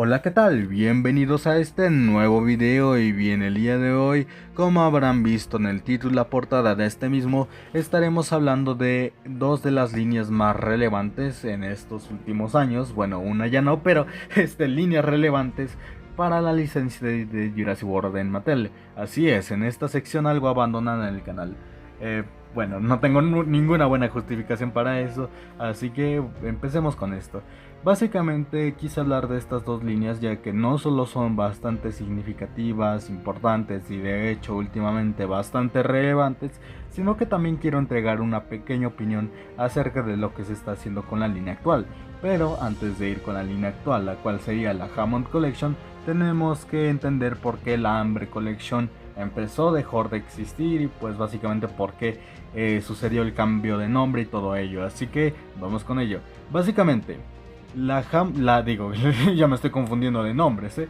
Hola, ¿qué tal? Bienvenidos a este nuevo video y bien el día de hoy, como habrán visto en el título y la portada de este mismo, estaremos hablando de dos de las líneas más relevantes en estos últimos años, bueno, una ya no, pero líneas relevantes para la licencia de Jurassic World en Mattel. Así es, en esta sección algo abandonada en el canal. Eh, bueno, no tengo ninguna buena justificación para eso, así que empecemos con esto. Básicamente quise hablar de estas dos líneas ya que no solo son bastante significativas, importantes y de hecho últimamente bastante relevantes, sino que también quiero entregar una pequeña opinión acerca de lo que se está haciendo con la línea actual. Pero antes de ir con la línea actual, la cual sería la Hammond Collection, tenemos que entender por qué la Amber Collection dejó de existir y pues básicamente por qué sucedió el cambio de nombre y todo ello. Así que vamos con ello. Básicamente, ya me estoy confundiendo de nombres,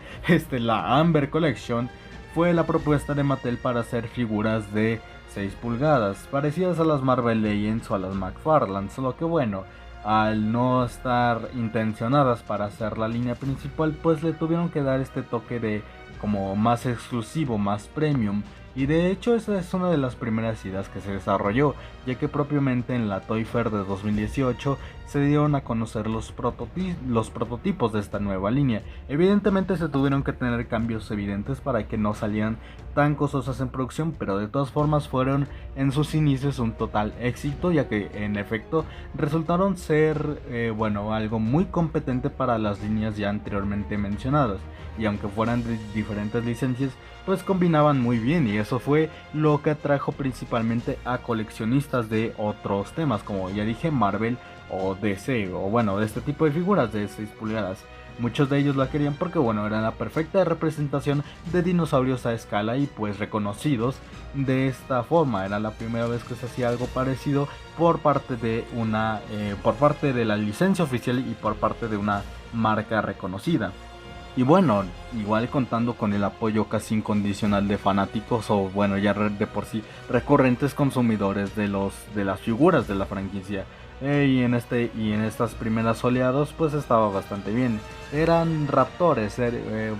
la Amber Collection fue la propuesta de Mattel para hacer figuras de 6 pulgadas, parecidas a las Marvel Legends o a las McFarlane, solo que bueno, al no estar intencionadas para hacer la línea principal, pues le tuvieron que dar este toque de como más exclusivo, más premium. Y de hecho esa es una de las primeras ideas que se desarrolló, ya que propiamente en la Toy Fair de 2018 se dieron a conocer los prototipos de esta nueva línea. Evidentemente se tuvieron que tener cambios evidentes para que no salieran tan costosas en producción, pero de todas formas fueron en sus inicios un total éxito, ya que en efecto resultaron ser algo muy competente para las líneas ya anteriormente mencionadas, y aunque fueran de diferentes licencias, pues combinaban muy bien, y eso fue lo que atrajo principalmente a coleccionistas de otros temas, como ya dije, Marvel o DC, o bueno, de este tipo de figuras de 6 pulgadas. Muchos de ellos la querían porque bueno, era la perfecta representación de dinosaurios a escala y pues reconocidos de esta forma. Era la primera vez que se hacía algo parecido por parte de por parte de la licencia oficial y por parte de una marca reconocida. Y bueno, igual contando con el apoyo casi incondicional de fanáticos o bueno, ya de por sí recurrentes consumidores de las figuras de la franquicia. Y en estas primeras oleadas pues estaba bastante bien. Eran raptores,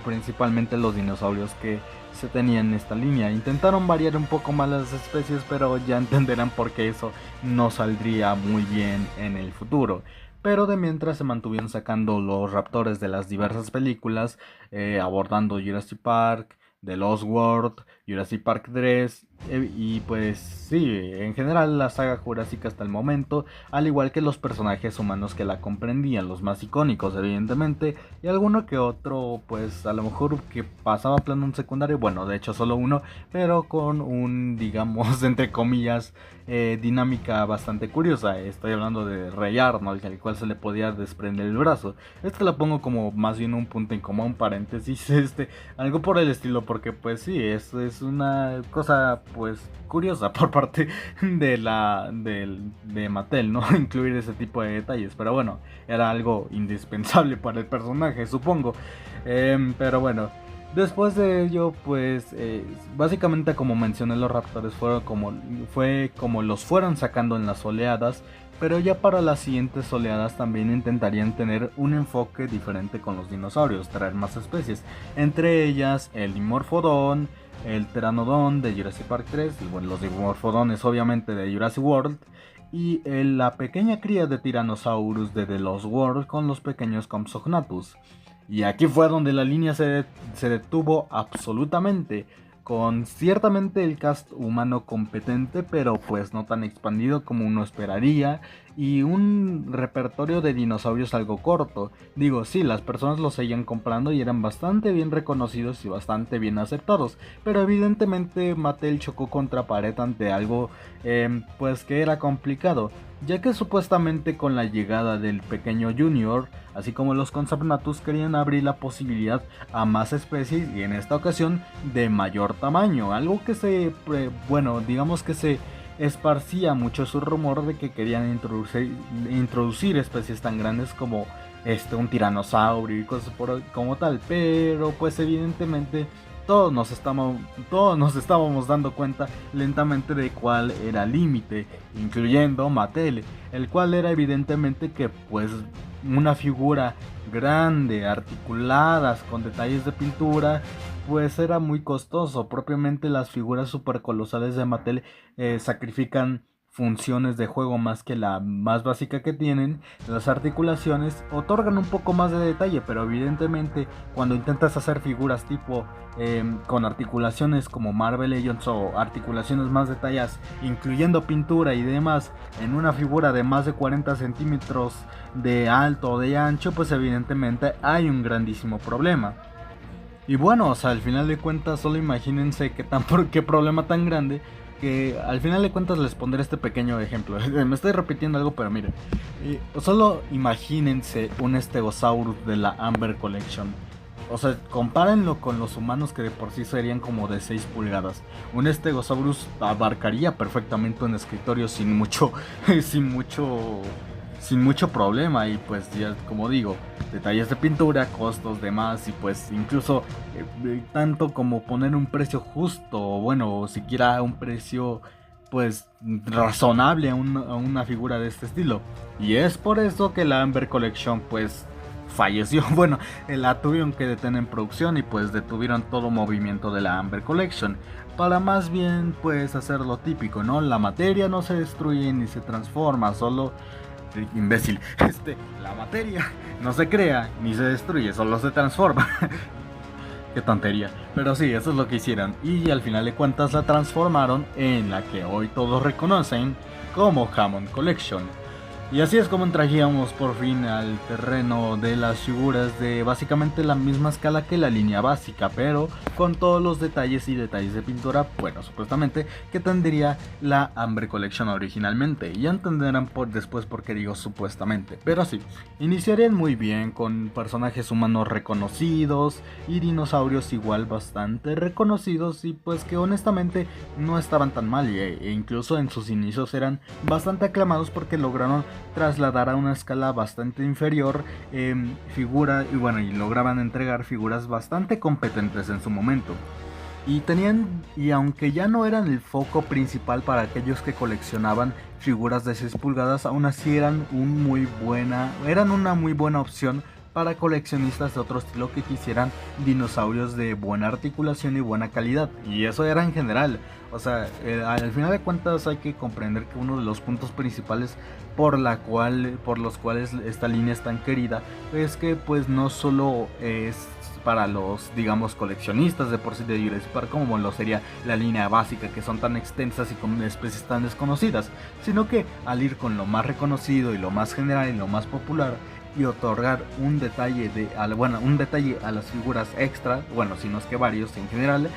principalmente los dinosaurios que se tenían en esta línea. Intentaron variar un poco más las especies, pero ya entenderán por qué eso no saldría muy bien en el futuro. Pero de mientras se mantuvieron sacando los raptores de las diversas películas, abordando Jurassic Park, The Lost World, Jurassic Park 3, y pues sí, en general la saga jurásica hasta el momento, al igual que los personajes humanos que la comprendían, los más icónicos evidentemente, y alguno que otro pues a lo mejor que pasaba a plano un secundario, bueno de hecho solo uno, pero con un digamos entre comillas dinámica bastante curiosa. Estoy hablando de Rey Arnold, al cual se le podía desprender el brazo. La pongo como más bien un punto en común, paréntesis, algo por el estilo, porque pues sí, es una cosa pues curiosa por parte de Mattel, ¿no? Incluir ese tipo de detalles, pero bueno, era algo indispensable para el personaje, supongo. Pero bueno, después de ello, pues básicamente como mencioné, los raptores fue como los fueron sacando en las oleadas, pero ya para las siguientes oleadas también intentarían tener un enfoque diferente con los dinosaurios, traer más especies, entre ellas el Dimorphodon, el Pteranodon de Jurassic Park 3, y bueno, los Dimorphodones obviamente de Jurassic World, y la pequeña cría de Tyrannosaurus de The Lost World con los pequeños Compsognathus. Y aquí fue donde la línea se detuvo absolutamente, con ciertamente el cast humano competente, pero pues no tan expandido como uno esperaría, y un repertorio de dinosaurios algo corto. Digo, sí, las personas los seguían comprando y eran bastante bien reconocidos y bastante bien aceptados, pero evidentemente Mattel chocó contra pared ante algo pues que era complicado, ya que supuestamente con la llegada del pequeño Junior, así como los Compsognathus, querían abrir la posibilidad a más especies y en esta ocasión de mayor tamaño, algo que digamos que se esparcía mucho su rumor de que querían introducir especies tan grandes como un tiranosaurio y cosas como tal, pero pues evidentemente todos nos estábamos dando cuenta lentamente de cuál era el límite, incluyendo Mattel, el cual era evidentemente que pues una figura grande, articuladas, con detalles de pintura, pues era muy costoso. Propiamente las figuras super colosales de Mattel sacrifican funciones de juego más que la más básica que tienen. Las articulaciones otorgan un poco más de detalle, pero evidentemente cuando intentas hacer figuras tipo con articulaciones como Marvel Legends o articulaciones más detalladas, incluyendo pintura y demás, en una figura de más de 40 centímetros de alto o de ancho, pues evidentemente hay un grandísimo problema. Y bueno, o sea, al final de cuentas, solo imagínense qué problema tan grande, que al final de cuentas les pondré este pequeño ejemplo. Me estoy repitiendo algo, pero miren, solo imagínense un Stegosaurus de la Amber Collection. O sea, compárenlo con los humanos, que de por sí serían como de 6 pulgadas. Un Stegosaurus abarcaría perfectamente un escritorio sin mucho, sin mucho, sin mucho problema. Y pues ya, como digo, detalles de pintura, costos, demás, y pues incluso tanto como poner un precio justo, o bueno, o siquiera un precio pues razonable a una figura de este estilo. Y es por eso que la Amber Collection pues falleció. Bueno, la tuvieron que detener en producción y pues detuvieron todo movimiento de la Amber Collection, para más bien pues hacer lo típico, ¿no? La materia no se destruye ni se transforma, solo imbécil, la materia no se crea ni se destruye, solo se transforma. Qué tontería. Pero sí, eso es lo que hicieron. Y al final de cuentas la transformaron en la que hoy todos reconocen como Hammond Collection. Y así es como entraríamos por fin al terreno de las figuras de básicamente la misma escala que la línea básica, pero con todos los detalles y detalles de pintura, bueno, supuestamente, que tendría la Amber Collection originalmente. Ya entenderán después por qué digo supuestamente. Pero sí, iniciarían muy bien con personajes humanos reconocidos y dinosaurios igual bastante reconocidos, y pues que honestamente no estaban tan mal, e incluso en sus inicios eran bastante aclamados porque lograron trasladar a una escala bastante inferior figura, y bueno, y lograban entregar figuras bastante competentes en su momento. Y aunque ya no eran el foco principal para aquellos que coleccionaban figuras de 6 pulgadas, aún así eran una muy buena opción para coleccionistas de otro estilo que quisieran dinosaurios de buena articulación y buena calidad. Y eso era en general. O sea, al final de cuentas hay que comprender que uno de los puntos principales por los cuales esta línea es tan querida es que pues no solo es para los, digamos, coleccionistas de por sí de Jurassic Park, como lo sería la línea básica, que son tan extensas y con especies tan desconocidas, sino que al ir con lo más reconocido y lo más general y lo más popular, y otorgar un detalle a las figuras extra, bueno, si no es que varios en general,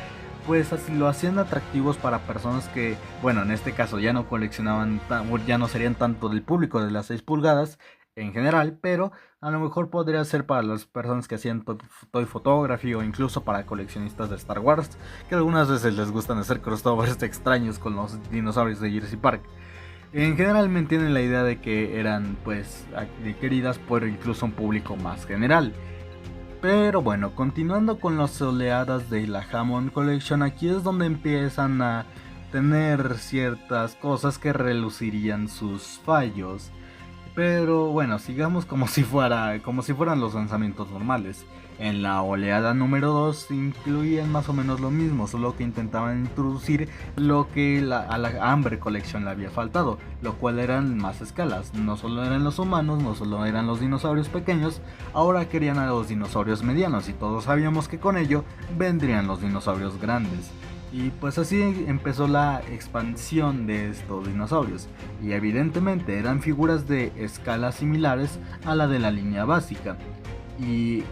pues así lo hacían atractivos para personas que, bueno, en este caso ya no coleccionaban, ya no serían tanto del público de las 6 pulgadas en general, pero a lo mejor podría ser para las personas que hacían toy photography, o incluso para coleccionistas de Star Wars, que algunas veces les gustan hacer crossovers extraños con los dinosaurios de Jurassic Park. En general me entienden la idea de que eran pues queridas por incluso un público más general. Pero bueno, continuando con las oleadas de la Hammond Collection, aquí es donde empiezan a tener ciertas cosas que relucirían sus fallos. Pero bueno, sigamos como si fueran los lanzamientos normales. En la oleada número 2 incluían más o menos lo mismo, solo que intentaban introducir lo que a la Amber Collection le había faltado, lo cual eran más escalas. No solo eran los humanos, no solo eran los dinosaurios pequeños, ahora querían a los dinosaurios medianos, y todos sabíamos que con ello vendrían los dinosaurios grandes. Y pues así empezó la expansión de estos dinosaurios, y evidentemente eran figuras de escalas similares a la de la línea básica. Y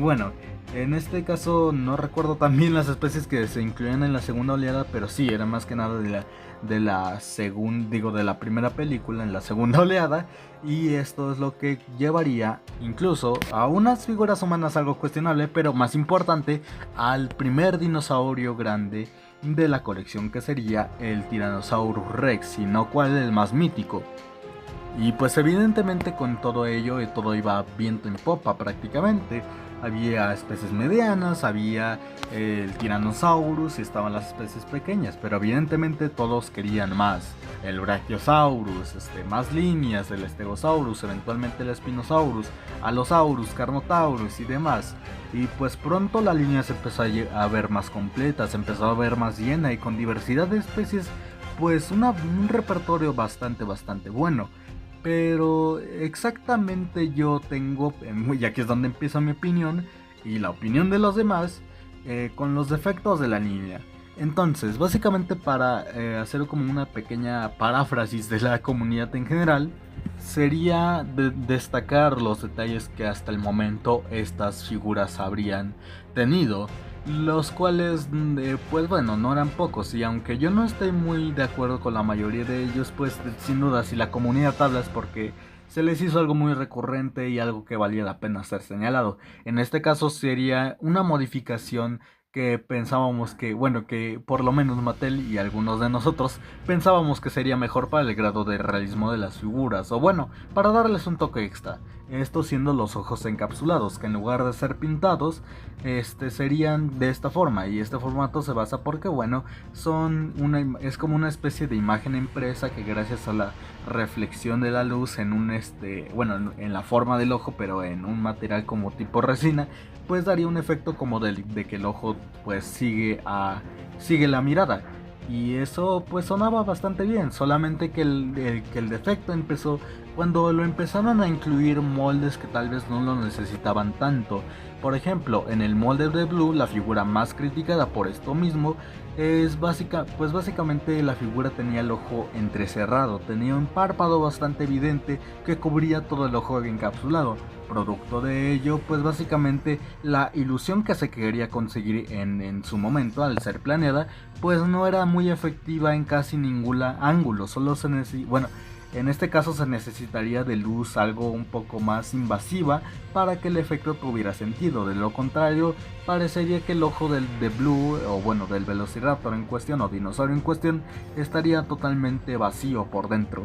bueno, en este caso no recuerdo también las especies que se incluían en la segunda oleada, pero sí, era más que nada de la primera película en la segunda oleada. Y esto es lo que llevaría incluso a unas figuras humanas algo cuestionable, pero más importante, al primer dinosaurio grande de la colección, que sería el Tyrannosaurus Rex, sino cuál el más mítico. Y pues evidentemente con todo ello todo iba viento en popa prácticamente. había especies medianas, había el Tyrannosaurus y estaban las especies pequeñas, pero evidentemente todos querían más. El Brachiosaurus, más líneas, el Stegosaurus, eventualmente el Spinosaurus, Allosaurus, Carnotaurus y demás. Y pues pronto la línea se empezó a ver más completa, se empezó a ver más llena y con diversidad de especies, pues un repertorio bastante bueno. Pero exactamente yo tengo, y aquí es donde empieza mi opinión y la opinión de los demás, con los defectos de la línea. Entonces, básicamente para hacer como una pequeña paráfrasis de la comunidad en general, sería destacar los detalles que hasta el momento estas figuras habrían tenido, los cuales pues bueno, no eran pocos, y aunque yo no estoy muy de acuerdo con la mayoría de ellos, pues sin duda si la comunidad habla es porque se les hizo algo muy recurrente y algo que valía la pena ser señalado. En este caso sería una modificación que pensábamos que, bueno, que por lo menos Mattel y algunos de nosotros pensábamos que sería mejor para el grado de realismo de las figuras, o bueno, para darles un toque extra. Esto siendo los ojos encapsulados, que en lugar de ser pintados, serían de esta forma, y este formato se basa porque, bueno, es como una especie de imagen impresa que gracias a la reflexión de la luz en bueno, en la forma del ojo, pero en un material como tipo resina, pues daría un efecto como de que el ojo pues sigue la mirada. Y eso pues sonaba bastante bien, solamente que el defecto empezó cuando lo empezaron a incluir moldes que tal vez no lo necesitaban tanto. Por ejemplo, en el molde de Blue, la figura más criticada por esto mismo es básicamente la figura tenía el ojo entrecerrado, tenía un párpado bastante evidente que cubría todo el ojo encapsulado. Producto de ello, pues básicamente la ilusión que se quería conseguir en su momento al ser planeada, pues no era muy efectiva en casi ningún ángulo, solo en este caso se necesitaría de luz algo un poco más invasiva para que el efecto tuviera sentido. De lo contrario, parecería que el ojo de Blue, o bueno, del Velociraptor en cuestión o dinosaurio en cuestión, estaría totalmente vacío por dentro.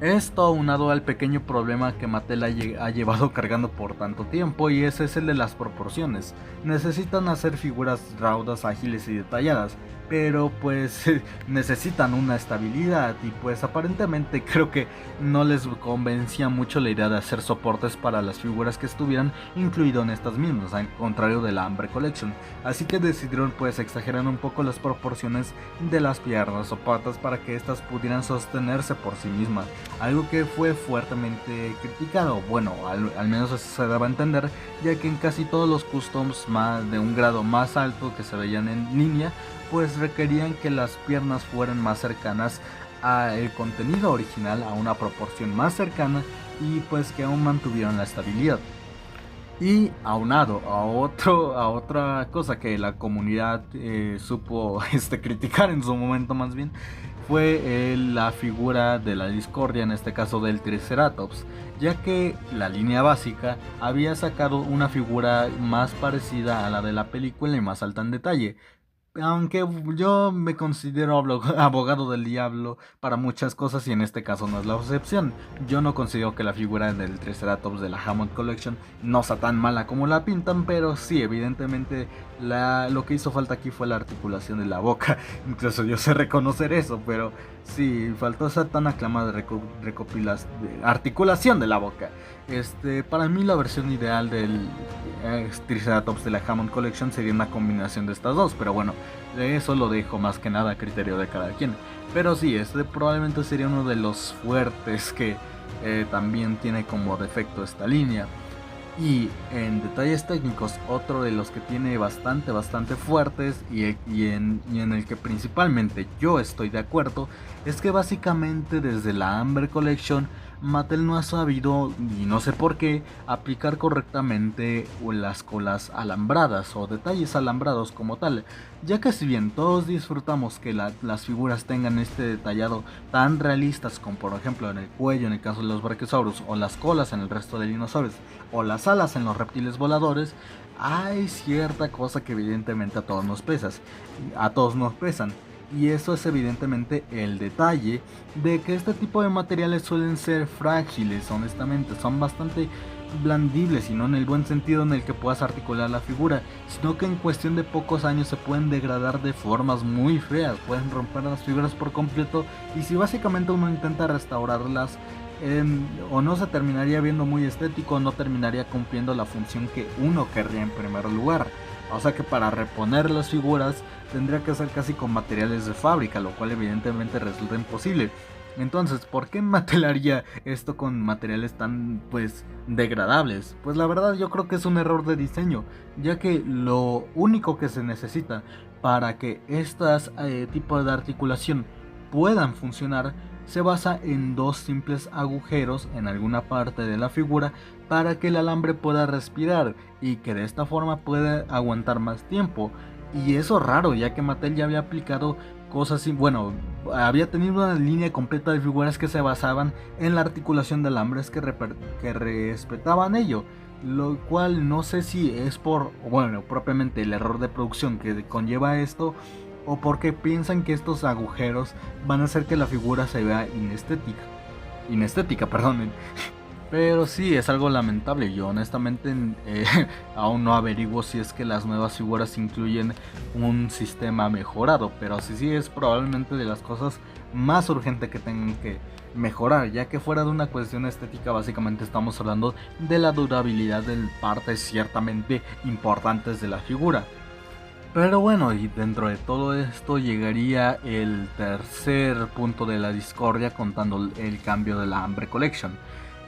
Esto aunado al pequeño problema que Mattel ha llevado cargando por tanto tiempo, y ese es el de las proporciones. Necesitan hacer figuras raudas, ágiles y detalladas, pero pues necesitan una estabilidad, y pues aparentemente creo que no les convencía mucho la idea de hacer soportes para las figuras que estuvieran incluido en estas mismas, al contrario de la Amber Collection. Así que decidieron pues exagerar un poco las proporciones de las piernas o patas para que estas pudieran sostenerse por sí mismas, algo que fue fuertemente criticado, bueno, al menos eso se daba a entender, ya que en casi todos los customs de un grado más alto que se veían en línea, pues requerían que las piernas fueran más cercanas al contenido original, a una proporción más cercana, y pues que aún mantuvieran la estabilidad. Y aunado a otra cosa que la comunidad supo criticar en su momento más bien, fue la figura de la discordia, en este caso del Triceratops, ya que la línea básica había sacado una figura más parecida a la de la película y más alta en detalle. Aunque yo me considero abogado del diablo para muchas cosas, y en este caso no es la excepción. Yo no considero que la figura del Triceratops de la Hammond Collection no sea tan mala como la pintan, pero sí, evidentemente lo que hizo falta aquí fue la articulación de la boca. Incluso yo sé reconocer eso, pero sí, faltó esa tan aclamada articulación de la boca. Para mí la versión ideal del Triceratops de la Hammond Collection sería una combinación de estas dos, pero bueno, de eso lo dejo más que nada a criterio de cada quien. Pero sí, probablemente sería uno de los fuertes que también tiene como defecto esta línea. Y en detalles técnicos, otro de los que tiene bastante fuertes y en el que principalmente yo estoy de acuerdo, es que básicamente desde la Amber Collection Mattel no ha sabido, y no sé por qué, aplicar correctamente las colas alambradas o detalles alambrados como tal, ya que si bien todos disfrutamos que las figuras tengan este detallado tan realistas como por ejemplo en el cuello en el caso de los Brachiosaurus, o las colas en el resto de dinosaurios, o las alas en los reptiles voladores, hay cierta cosa que evidentemente a todos nos pesan. Y eso es evidentemente el detalle de que este tipo de materiales suelen ser frágiles, honestamente, son bastante blandibles, sino en el buen sentido en el que puedas articular la figura, sino que en cuestión de pocos años se pueden degradar de formas muy feas, pueden romper las figuras por completo, y si básicamente uno intenta restaurarlas, o no se terminaría viendo muy estético, no terminaría cumpliendo la función que uno querría en primer lugar. O sea que para reponer las figuras tendría que ser casi con materiales de fábrica, lo cual evidentemente resulta imposible. Entonces, ¿por qué Mattel haría esto con materiales tan, pues, degradables? Pues la verdad yo creo que es un error de diseño, ya que lo único que se necesita para que estos tipos de articulación puedan funcionar se basa en dos simples agujeros en alguna parte de la figura para que el alambre pueda respirar y que de esta forma pueda aguantar más tiempo. Y eso es raro, ya que Mattel ya había aplicado cosas así, bueno, había tenido una línea completa de figuras que se basaban en la articulación de alambres que respetaban ello, lo cual no sé si es por, bueno, propiamente el error de producción que conlleva esto, o porque piensan que estos agujeros van a hacer que la figura se vea inestética, perdonen. Pero sí, es algo lamentable. Yo honestamente aún no averiguo si es que las nuevas figuras incluyen un sistema mejorado, pero sí es probablemente de las cosas más urgentes que tengan que mejorar, ya que fuera de una cuestión estética básicamente estamos hablando de la durabilidad de partes ciertamente importantes de la figura. Pero bueno, y dentro de todo esto llegaría el tercer punto de la discordia, contando el cambio de la Amber Collection.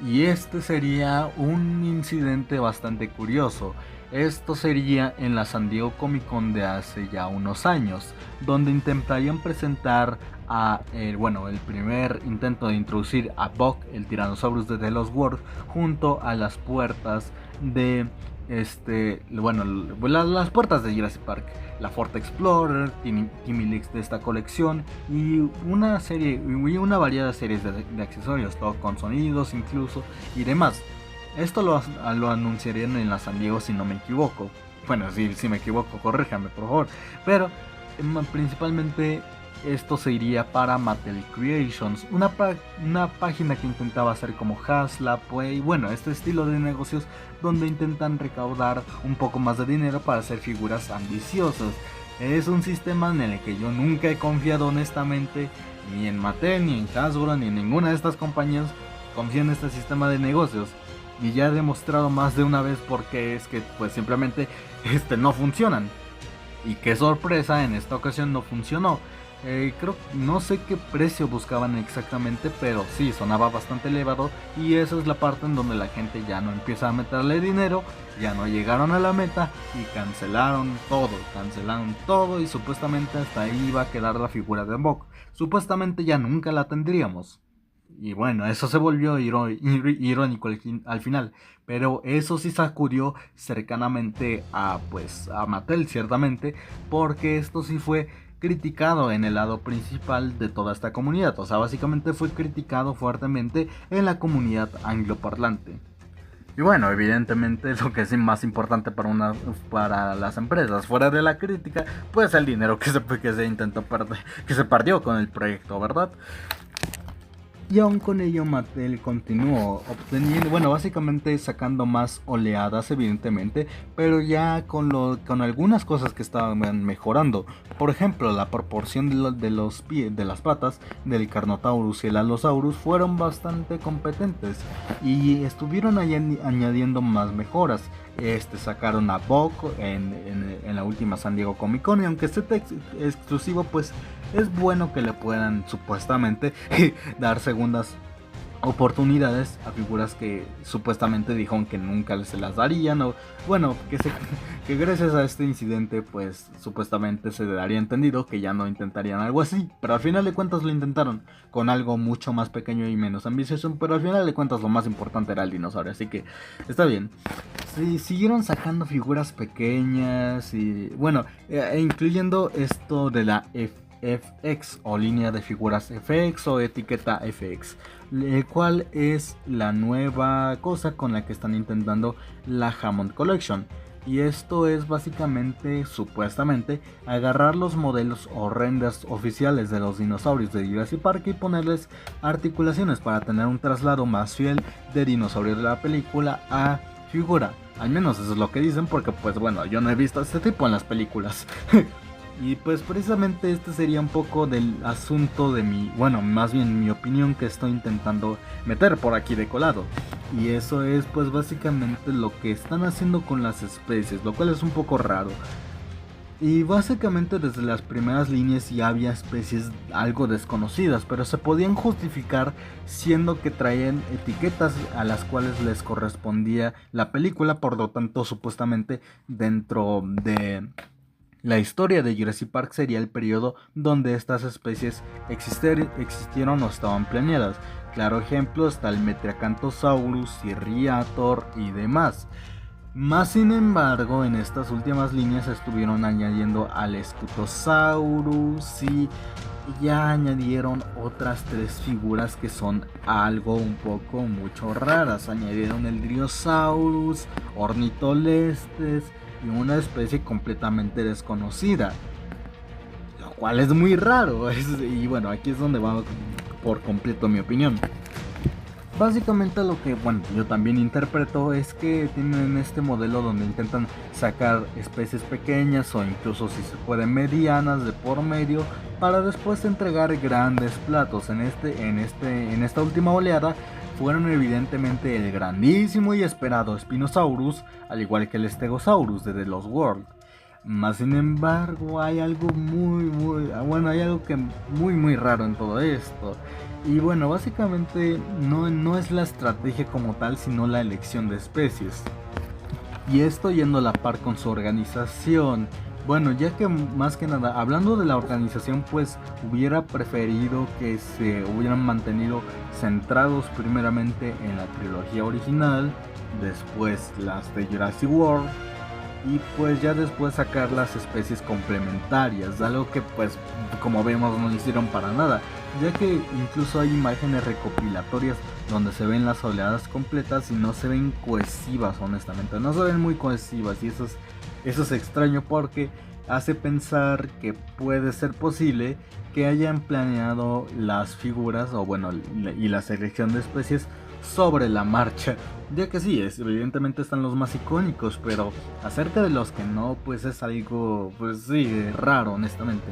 Y este sería un incidente bastante curioso. Esto sería en la San Diego Comic Con de hace ya unos años, donde intentarían presentar el primer intento de introducir a Buck, el Tyrannosaurus de The Lost World, junto a las puertas de las puertas de Jurassic Park, la Ford Explorer, Timmy Leaks de esta colección y una variedad de series de accesorios, todo con sonidos incluso y demás. Esto lo anunciarían en la San Diego si no me equivoco. Bueno, si me equivoco, corríjame por favor. Pero principalmente esto se iría para Mattel Creations, una página que intentaba hacer como HasLab, bueno, este estilo de negocios donde intentan recaudar un poco más de dinero para hacer figuras ambiciosas. Es un sistema en el que yo nunca he confiado honestamente, ni en Mattel, ni en Hasbro, ni en ninguna de estas compañías confío en este sistema de negocios. Y ya he demostrado más de una vez porque es que pues simplemente no funcionan. Y qué sorpresa, en esta ocasión no funcionó. No sé qué precio buscaban exactamente, pero sí, sonaba bastante elevado y esa es la parte en donde la gente ya no empieza a meterle dinero, ya no llegaron a la meta y cancelaron todo y supuestamente hasta ahí iba a quedar la figura de Buck. Supuestamente ya nunca la tendríamos. Y bueno, eso se volvió irónico al final, pero eso sí sacudió cercanamente a Mattel ciertamente, porque esto sí fue criticado en el lado principal de toda esta comunidad, o sea, básicamente fue criticado fuertemente en la comunidad angloparlante. Y bueno, evidentemente lo que es más importante para las empresas, fuera de la crítica, pues el dinero que se intentó perder, que se perdió con el proyecto, ¿verdad? Y aún con ello Mattel continuó obteniendo, básicamente sacando más oleadas evidentemente, pero ya con algunas cosas que estaban mejorando. Por ejemplo, la proporción de los pies, de las patas del Carnotaurus y el Allosaurus fueron bastante competentes y estuvieron añadiendo más mejoras. Sacaron a Buck en la última San Diego Comic Con, y aunque esté exclusivo, pues es bueno que le puedan supuestamente dar segundas oportunidades a figuras que supuestamente dijeron que nunca se las darían, o bueno, que gracias a este incidente pues supuestamente se daría entendido que ya no intentarían algo así, pero al final de cuentas lo intentaron con algo mucho más pequeño y menos ambicioso, pero al final de cuentas lo más importante era el dinosaurio, así que está bien. Sí, siguieron sacando figuras pequeñas y incluyendo esto de la FX o línea de figuras FX o etiqueta FX, el cual es la nueva cosa con la que están intentando la Hammond Collection. Y esto es básicamente, supuestamente, agarrar los modelos o renders oficiales de los dinosaurios de Jurassic Park y ponerles articulaciones para tener un traslado más fiel de dinosaurio de la película a figura. Al menos eso es lo que dicen, porque pues bueno, yo no he visto a este tipo en las películas. Y pues precisamente este sería un poco del asunto de mi, bueno, más bien mi opinión que estoy intentando meter por aquí de colado. Y eso es pues básicamente lo que están haciendo con las especies, lo cual es un poco raro. Y básicamente desde las primeras líneas ya había especies algo desconocidas, pero se podían justificar siendo que traían etiquetas a las cuales les correspondía la película, por lo tanto supuestamente dentro de la historia de Jurassic Park sería el periodo donde estas especies existieron o estaban planeadas. Claro ejemplo está el Metriacanthosaurus, Cirriator y demás. Más sin embargo, en estas últimas líneas estuvieron añadiendo al Scutosaurus y ya añadieron otras 3 figuras que son algo un poco mucho raras. Añadieron el Driosaurus, Ornitolestes y una especie completamente desconocida, lo cual es muy raro. Y bueno, aquí es donde va por completo mi opinión. Básicamente lo que, bueno, yo también interpreto es que tienen este modelo donde intentan sacar especies pequeñas o incluso si se pueden medianas de por medio para después entregar grandes platos. En esta última oleada fueron evidentemente el grandísimo y esperado Spinosaurus, al igual que el Stegosaurus de The Lost World. Más sin embargo, hay algo hay algo que muy raro en todo esto. Y bueno, básicamente no es la estrategia como tal, sino la elección de especies. Y esto yendo a la par con su organización. Bueno, ya que más que nada, hablando de la organización, pues hubiera preferido que se hubieran mantenido centrados primeramente en la trilogía original, después las de Jurassic World, y pues ya después sacar las especies complementarias, algo que pues como vemos no hicieron para nada, ya que incluso hay imágenes recopilatorias donde se ven las oleadas completas y no se ven cohesivas, honestamente, no se ven muy cohesivas, y eso es extraño porque hace pensar que puede ser posible que hayan planeado las figuras o bueno, y la selección de especies sobre la marcha, ya que sí, evidentemente están los más icónicos, pero acerca de los que no, pues es algo, pues sí, raro, honestamente.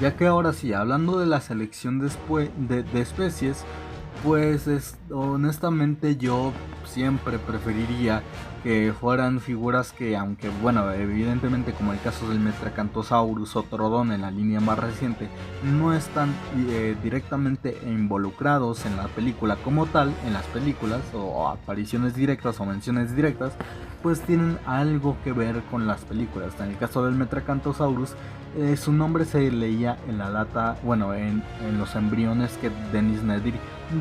Ya que ahora sí, hablando de la selección de especies, pues honestamente yo siempre preferiría que fueran figuras que, aunque bueno, evidentemente como el caso del Metriacanthosaurus o Trodon en la línea más reciente, no están directamente involucrados en la película como tal, en las películas o apariciones directas o menciones directas, pues tienen algo que ver con las películas. En el caso del Metriacanthosaurus, su nombre se leía en la lata, bueno, en los embriones que Dennis Nedry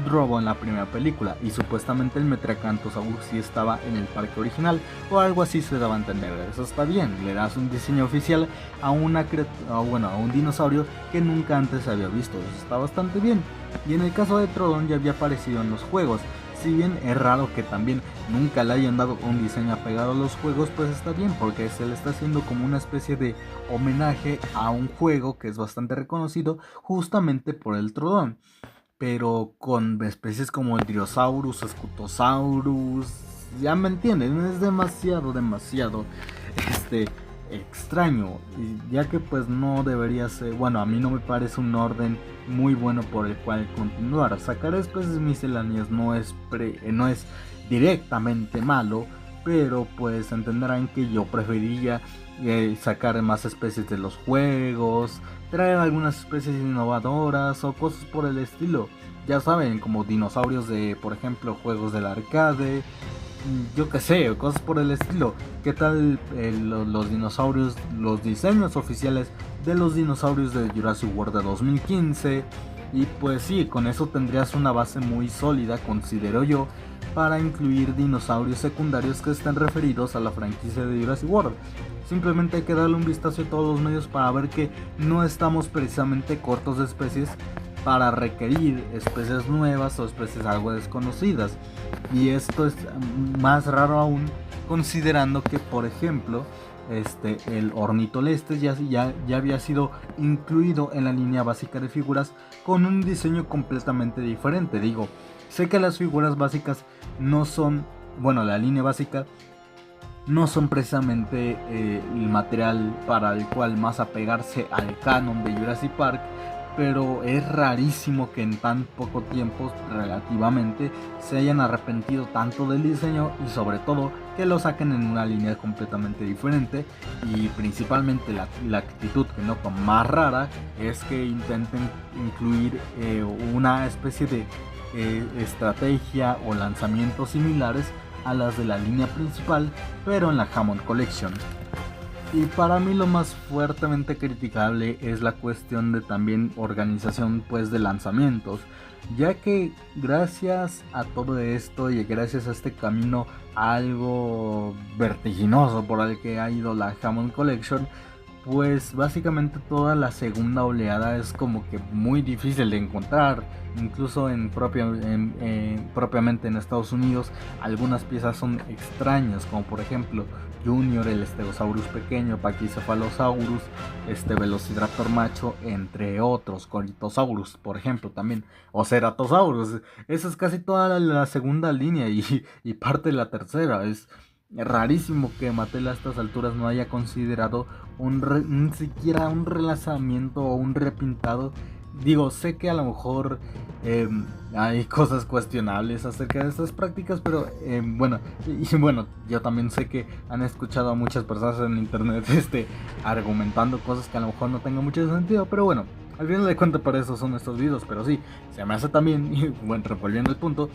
robó en la primera película, y supuestamente el Metriacanthosaurus sí estaba en el parque original o algo así se daba a entender. Eso está bien, le das un diseño oficial a un dinosaurio que nunca antes se había visto, eso está bastante bien. Y en el caso de Trodon ya había aparecido en los juegos. Si bien es raro que también nunca le hayan dado un diseño apegado a los juegos, pues está bien porque se le está haciendo como una especie de homenaje a un juego que es bastante reconocido justamente por el Trodon. Pero con especies como el Driosaurus, Scutosaurus, ya me entienden, es demasiado extraño, y ya que pues no debería ser, bueno, a mí no me parece un orden muy bueno por el cual continuar. Sacar especies misceláneas no es directamente malo, pero pues entenderán que yo preferiría sacar más especies de los juegos, traer algunas especies innovadoras o cosas por el estilo. Ya saben, como dinosaurios de, por ejemplo, juegos del arcade, yo que sé, cosas por el estilo. ¿Qué tal los dinosaurios, los diseños oficiales de los dinosaurios de Jurassic World de 2015? Y pues sí, con eso tendrías una base muy sólida, considero yo, para incluir dinosaurios secundarios que estén referidos a la franquicia de Jurassic World. Simplemente hay que darle un vistazo a todos los medios para ver que no estamos precisamente cortos de especies para requerir especies nuevas o especies algo desconocidas. Y esto es más raro aún considerando que, por ejemplo, el Ornitolestes ya había sido incluido en la línea básica de figuras con un diseño completamente diferente. Digo, Sé que las figuras básicas no son, bueno, la línea básica no son precisamente el material para el cual más apegarse al canon de Jurassic Park, pero es rarísimo que en tan poco tiempo relativamente se hayan arrepentido tanto del diseño y sobre todo que lo saquen en una línea completamente diferente, y principalmente la actitud que noto más rara es que intenten incluir una especie de estrategia o lanzamientos similares a las de la línea principal, pero en la Hammond Collection. Y para mí lo más fuertemente criticable es la cuestión de también organización pues de lanzamientos, ya que gracias a todo esto y gracias a este camino algo vertiginoso por el que ha ido la Hammond Collection, pues básicamente toda la segunda oleada es como que muy difícil de encontrar. Incluso propiamente en Estados Unidos algunas piezas son extrañas, como por ejemplo Junior, el Stegosaurus pequeño, Pachycephalosaurus, Velociraptor macho, entre otros, Corythosaurus por ejemplo también, o Ceratosaurus. Esa es casi toda la segunda línea y parte de la tercera. Es rarísimo que Mattel a estas alturas no haya considerado ni siquiera un relanzamiento o un repintado. Digo, sé que a lo mejor hay cosas cuestionables acerca de estas prácticas, pero bueno, yo también sé que han escuchado a muchas personas en internet argumentando cosas que a lo mejor no tengan mucho sentido, pero bueno, al final de cuentas para eso son estos videos. Pero sí, se me hace también, y bueno, revolviendo el punto,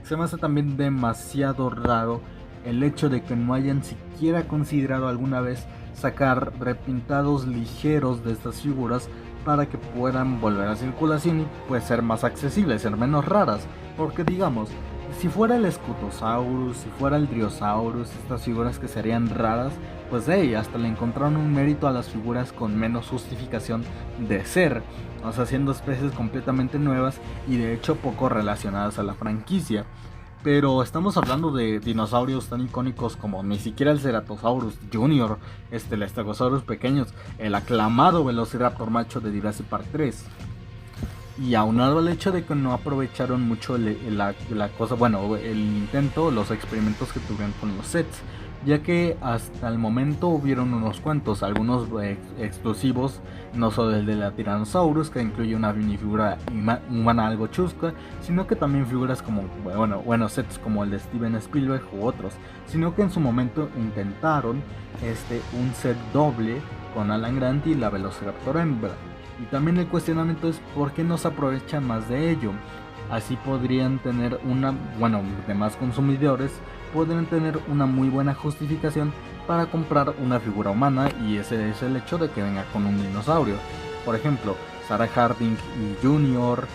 se me hace también demasiado raro el hecho de que no hayan siquiera considerado alguna vez sacar repintados ligeros de estas figuras para que puedan volver a circulación y pues ser más accesibles, ser menos raras. Porque digamos, si fuera el Scutosaurus, si fuera el Driosaurus, estas figuras que serían raras, pues hasta le encontraron un mérito a las figuras con menos justificación de ser, o sea, siendo especies completamente nuevas y de hecho poco relacionadas a la franquicia. Pero estamos hablando de dinosaurios tan icónicos como ni siquiera el Ceratosaurus Jr., el Stegosaurus pequeños, el aclamado Velociraptor macho de Jurassic Park 3. Y aunado al hecho de que no aprovecharon mucho la cosa, bueno, el intento, los experimentos que tuvieron con los sets, ya que hasta el momento hubieron unos cuantos, algunos exclusivos, no solo el de la Tyrannosaurus, que incluye una minifigura humana algo chusca, sino que también figuras como, sets como el de Steven Spielberg u otros, sino que en su momento intentaron un set doble con Alan Grant y la Velociraptor hembra. Y también el cuestionamiento es por qué no se aprovechan más de ello. Así podrían tener demás consumidores podrían tener una muy buena justificación para comprar una figura humana, y ese es el hecho de que venga con un dinosaurio. Por ejemplo, Sarah Harding y Junior,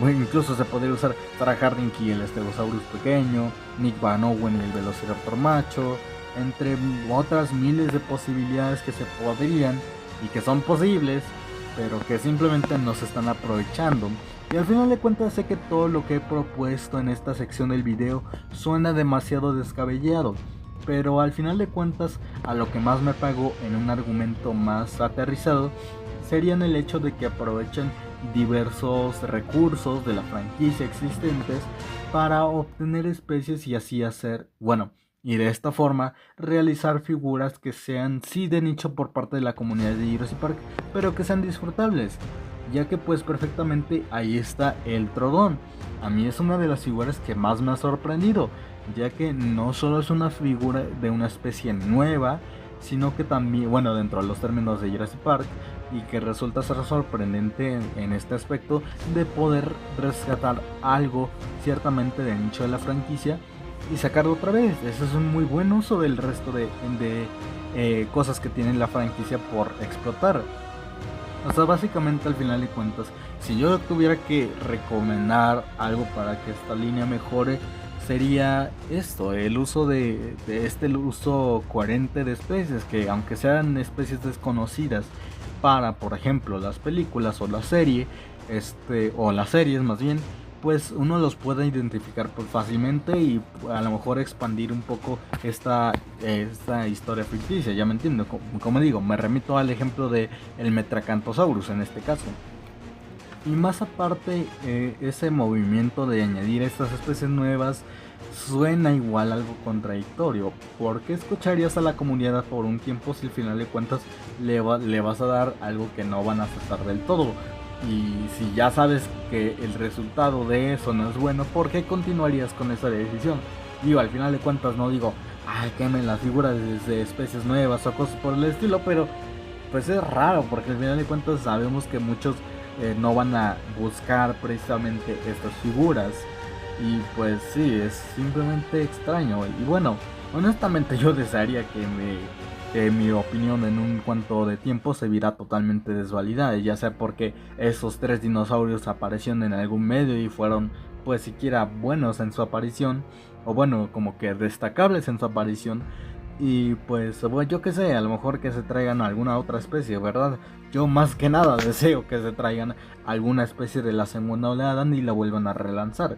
incluso se podría usar Sarah Harding y el Stegosaurus pequeño, Nick Van Owen y el Velociraptor macho, entre otras miles de posibilidades que se podrían y que son posibles, pero que simplemente no se están aprovechando. Y al final de cuentas sé que todo lo que he propuesto en esta sección del video suena demasiado descabellado, pero al final de cuentas a lo que más me pagó en un argumento más aterrizado sería en el hecho de que aprovechan diversos recursos de la franquicia existentes para obtener especies y así hacer, y de esta forma realizar figuras que sean sí de nicho por parte de la comunidad de Jurassic Park, pero que sean disfrutables, ya que pues perfectamente ahí está el Troodon. A mí es una de las figuras que más me ha sorprendido, ya que no solo es una figura de una especie nueva, sino que también, dentro de los términos de Jurassic Park, y que resulta ser sorprendente en este aspecto de poder rescatar algo ciertamente de nicho de la franquicia y sacarlo otra vez. Ese es un muy buen uso del resto de cosas que tiene la franquicia por explotar. O sea, básicamente al final de cuentas, si yo tuviera que recomendar algo para que esta línea mejore, sería esto, el uso el uso coherente de especies, que aunque sean especies desconocidas para, por ejemplo, las películas o la serie, o las series más bien, pues uno los puede identificar pues fácilmente y a lo mejor expandir un poco esta historia ficticia, ya me entiendo. Como digo, me remito al ejemplo de el Metracanthosaurus en este caso. Y más aparte, ese movimiento de añadir estas especies nuevas suena igual algo contradictorio. ¿Por qué escucharías a la comunidad por un tiempo si al final de cuentas le vas a dar algo que no van a aceptar del todo? Y si ya sabes que el resultado de eso no es bueno, ¿por qué continuarías con esa decisión? Digo, al final de cuentas no digo, ay, quemen las figuras de especies nuevas o cosas por el estilo, pero pues es raro porque al final de cuentas sabemos que muchos no van a buscar precisamente estas figuras. Y pues sí, es simplemente extraño. Y bueno, honestamente yo desearía que mi opinión en un cuanto de tiempo se viera totalmente desvalidada, ya sea porque esos tres dinosaurios aparecieron en algún medio y fueron pues siquiera buenos en su aparición, o bueno, como que destacables en su aparición. Y pues bueno, yo qué sé, a lo mejor que se traigan alguna otra especie, ¿verdad? Yo más que nada deseo que se traigan alguna especie de la segunda oleada y la vuelvan a relanzar.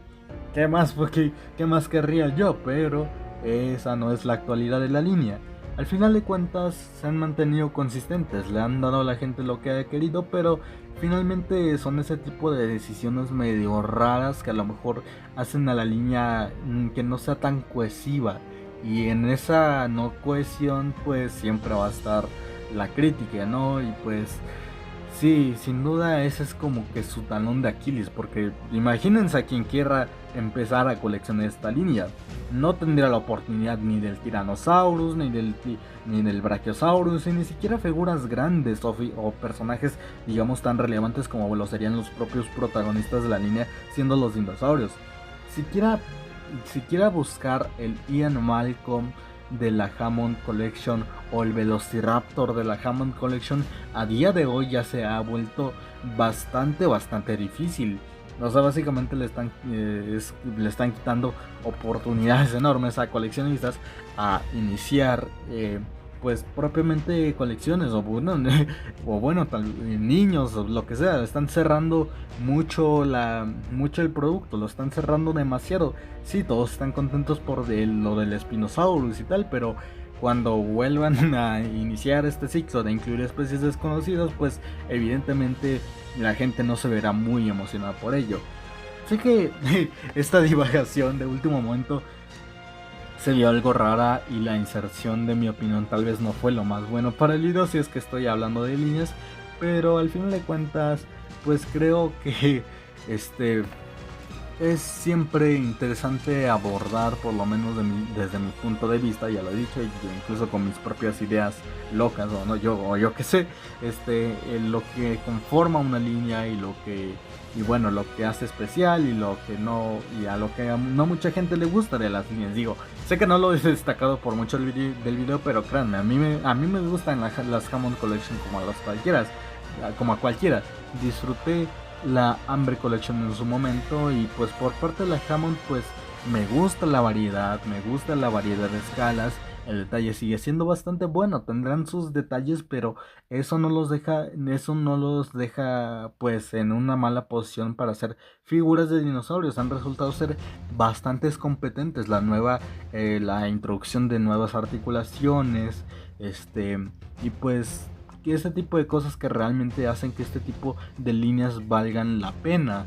¿Qué más? Porque, ¿qué más querría yo? Pero esa no es la actualidad de la línea. Al final de cuentas se han mantenido consistentes, le han dado a la gente lo que ha querido, pero finalmente son ese tipo de decisiones medio raras que a lo mejor hacen a la línea que no sea tan cohesiva. Y en esa no cohesión pues siempre va a estar la crítica, ¿no? Y pues sí, sin duda ese es como que su talón de Aquiles, porque imagínense a quien quiera empezar a coleccionar esta línea. No tendría la oportunidad ni del Tyrannosaurus, ni del Brachiosaurus, y ni siquiera figuras grandes o personajes, digamos, tan relevantes como lo serían los propios protagonistas de la línea, siendo los dinosaurios. Siquiera siquiera buscar el Ian Malcolm de la Hammond Collection o el Velociraptor de la Hammond Collection a día de hoy ya se ha vuelto bastante difícil. O sea, básicamente le están quitando oportunidades enormes a coleccionistas a iniciar pues propiamente colecciones o bueno niños o lo que sea. Están cerrando mucho el producto, lo están cerrando demasiado. Sí, todos están contentos por lo del Spinosaurus y tal, pero cuando vuelvan a iniciar este ciclo de incluir especies desconocidas, pues evidentemente la gente no se verá muy emocionada por ello. Sé que esta divagación de último momento se vio algo rara y la inserción de mi opinión tal vez no fue lo más bueno para el video si es que estoy hablando de líneas, pero al final de cuentas pues creo que este es siempre interesante abordar, por lo menos desde mi punto de vista, ya lo he dicho, incluso con mis propias ideas locas, o no o yo que sé, lo que conforma una línea y bueno, lo que hace especial y lo que no, y a lo que no mucha gente le gusta de las líneas. Digo, sé que no lo he destacado por mucho del video, pero créanme, a mí me gustan las Hammond Collection como a cualquiera. Disfruté la Amber Collection en su momento y pues por parte de la Hammond pues me gusta la variedad, de escalas, el detalle sigue siendo bastante bueno, tendrán sus detalles pero eso no los deja pues en una mala posición para hacer figuras de dinosaurios, han resultado ser bastante competentes, la introducción de nuevas articulaciones, y pues ese tipo de cosas que realmente hacen que este tipo de líneas valgan la pena.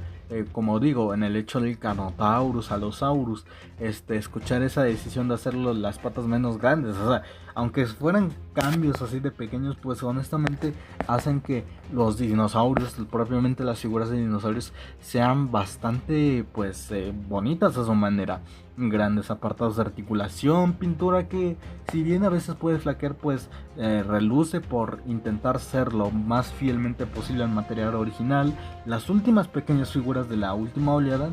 Como digo, en el hecho del Carnotaurus, Allosaurus, escuchar esa decisión de hacerlo las patas menos grandes, o sea, aunque fueran cambios así de pequeños, pues honestamente hacen que los dinosaurios, propiamente las figuras de dinosaurios, sean bastante, pues, bonitas a su manera. Grandes apartados de articulación, pintura que, si bien a veces puede flaquear, pues reluce por intentar ser lo más fielmente posible al material original. Las últimas pequeñas figuras de la última oleada,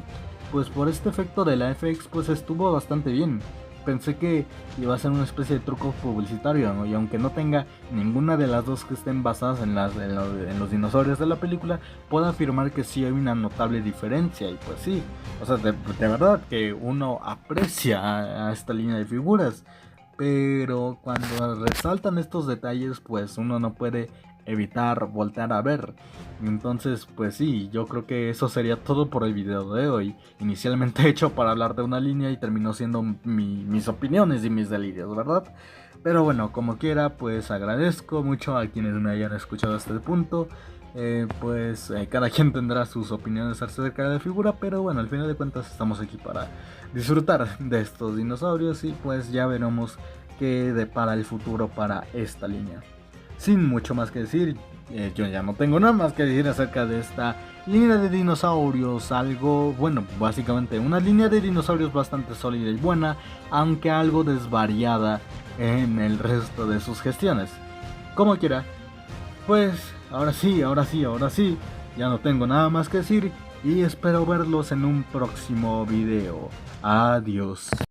pues por este efecto de la FX, pues estuvo bastante bien. Pensé que iba a ser una especie de truco publicitario, ¿no? Y aunque no tenga ninguna de las dos que estén basadas en los dinosaurios de la película, puedo afirmar que sí hay una notable diferencia. Y pues sí, o sea, de verdad que uno aprecia a esta línea de figuras. Pero cuando resaltan estos detalles, pues uno no puede evitar voltear a ver. Entonces, pues sí, yo creo que eso sería todo por el video de hoy. Inicialmente hecho para hablar de una línea y terminó siendo mis opiniones y mis delirios, ¿verdad? Pero bueno, como quiera, pues agradezco mucho a quienes me hayan escuchado hasta este punto. Cada quien tendrá sus opiniones acerca de la figura, pero bueno, al final de cuentas estamos aquí para disfrutar de estos dinosaurios y pues ya veremos qué depara el futuro para esta línea. Sin mucho más que decir, yo ya no tengo nada más que decir acerca de esta línea de dinosaurios, básicamente una línea de dinosaurios bastante sólida y buena, aunque algo desvariada en el resto de sus gestiones. Como quiera, pues ahora sí, ya no tengo nada más que decir y espero verlos en un próximo video. Adiós.